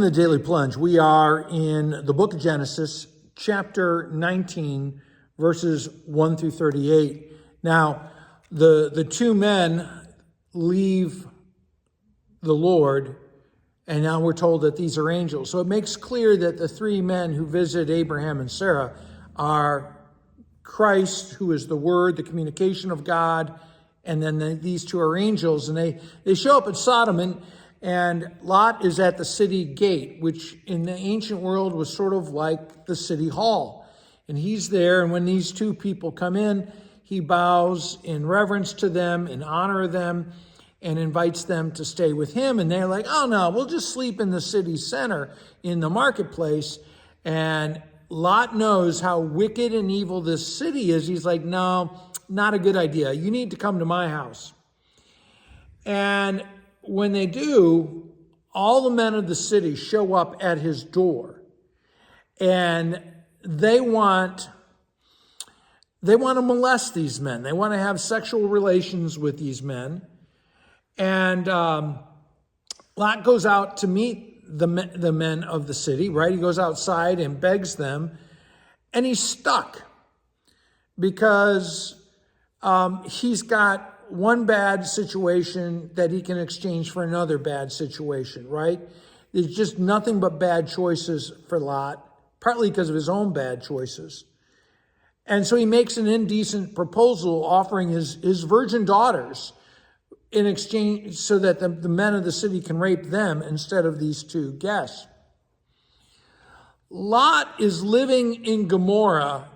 In the Daily Plunge, we are in the book of Genesis, chapter 19, verses 1 through 38. Now, the two men leave the Lord, and now we're told that these are angels. So it makes clear that the three men who visit Abraham and Sarah are Christ, who is the Word, the communication of God, and then these two are angels, and they show up at Sodom, and Lot is at the city gate, which in the ancient world was sort of like the city hall. And he's there, and when these two people come in, he bows in reverence to them, in honor of them, and invites them to stay with him. And they're like, oh no, we'll just sleep in the city center, in the marketplace. And Lot knows how wicked and evil this city is. He's like, no, not a good idea. You need to come to my house. And when they do, all the men of the city show up at his door, and they want to molest these men. They want to have sexual relations with these men. And Lot goes out to meet the men of the city, right? He goes outside and begs them, and he's stuck because he's got one bad situation that he can exchange for another bad situation, right? There's just nothing but bad choices for Lot, partly because of his own bad choices. And so he makes an indecent proposal offering his virgin daughters in exchange so that the men of the city can rape them instead of these two guests. Lot is living in Gomorrah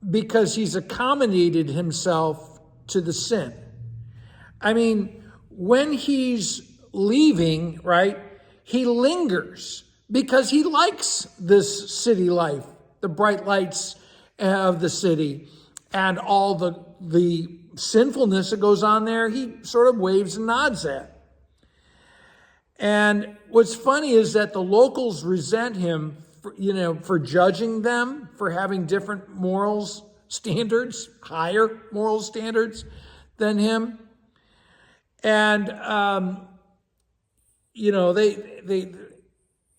because he's accommodated himself to the sin. I mean, when he's leaving, right, he lingers because he likes this city life, the bright lights of the city, and all the sinfulness that goes on there, he sort of waves and nods at. And what's funny is that the locals resent him for judging them, for having different morals standards, higher moral standards than him. And, and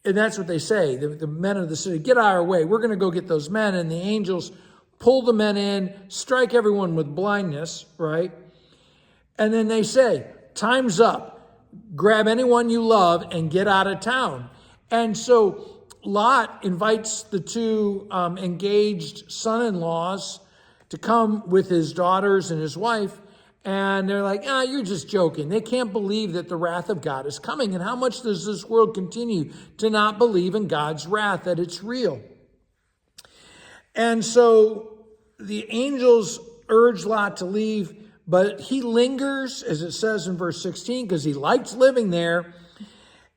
that's what they say. The men of the city, get out of our way. We're going to go get those men. And the angels pull the men in, strike everyone with blindness, right? And then they say, time's up. Grab anyone you love and get out of town. And so Lot invites the two engaged son-in-laws to come with his daughters and his wife. And they're like, you're just joking. They can't believe that the wrath of God is coming. And how much does this world continue to not believe in God's wrath, that it's real? And so the angels urge Lot to leave, but he lingers, as it says in verse 16, because he likes living there.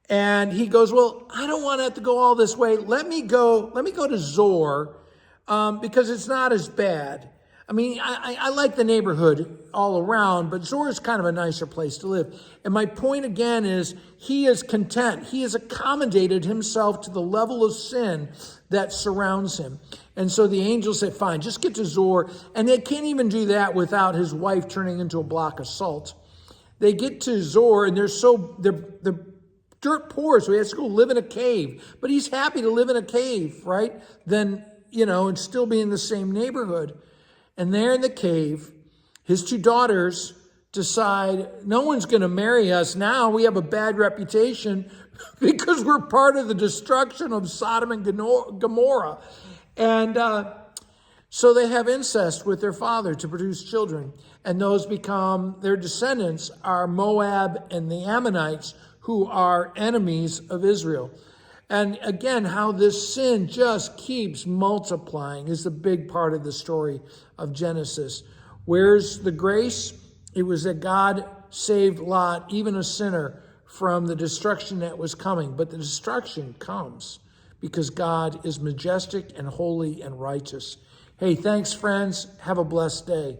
And he goes, well, I don't want to have to go all this way. Let me go to Zoar, because it's not as bad. I mean, I like the neighborhood all around, but Zoar is kind of a nicer place to live. And my point again is he is content. He has accommodated himself to the level of sin that surrounds him. And so the angels say, fine, just get to Zoar. And they can't even do that without his wife turning into a block of salt. They get to Zoar, and they're dirt poor, so he has to go live in a cave. But he's happy to live in a cave, right? Then, and still be in the same neighborhood. And there in the cave, his two daughters decide, no one's going to marry us now. We have a bad reputation because we're part of the destruction of Sodom and Gomorrah. And so they have incest with their father to produce children. And those become, their descendants are Moab and the Ammonites, who are enemies of Israel. And again, how this sin just keeps multiplying is the big part of the story of Genesis. Where's the grace? It was that God saved Lot, even a sinner, from the destruction that was coming. But the destruction comes because God is majestic and holy and righteous. Hey, thanks, friends. Have a blessed day.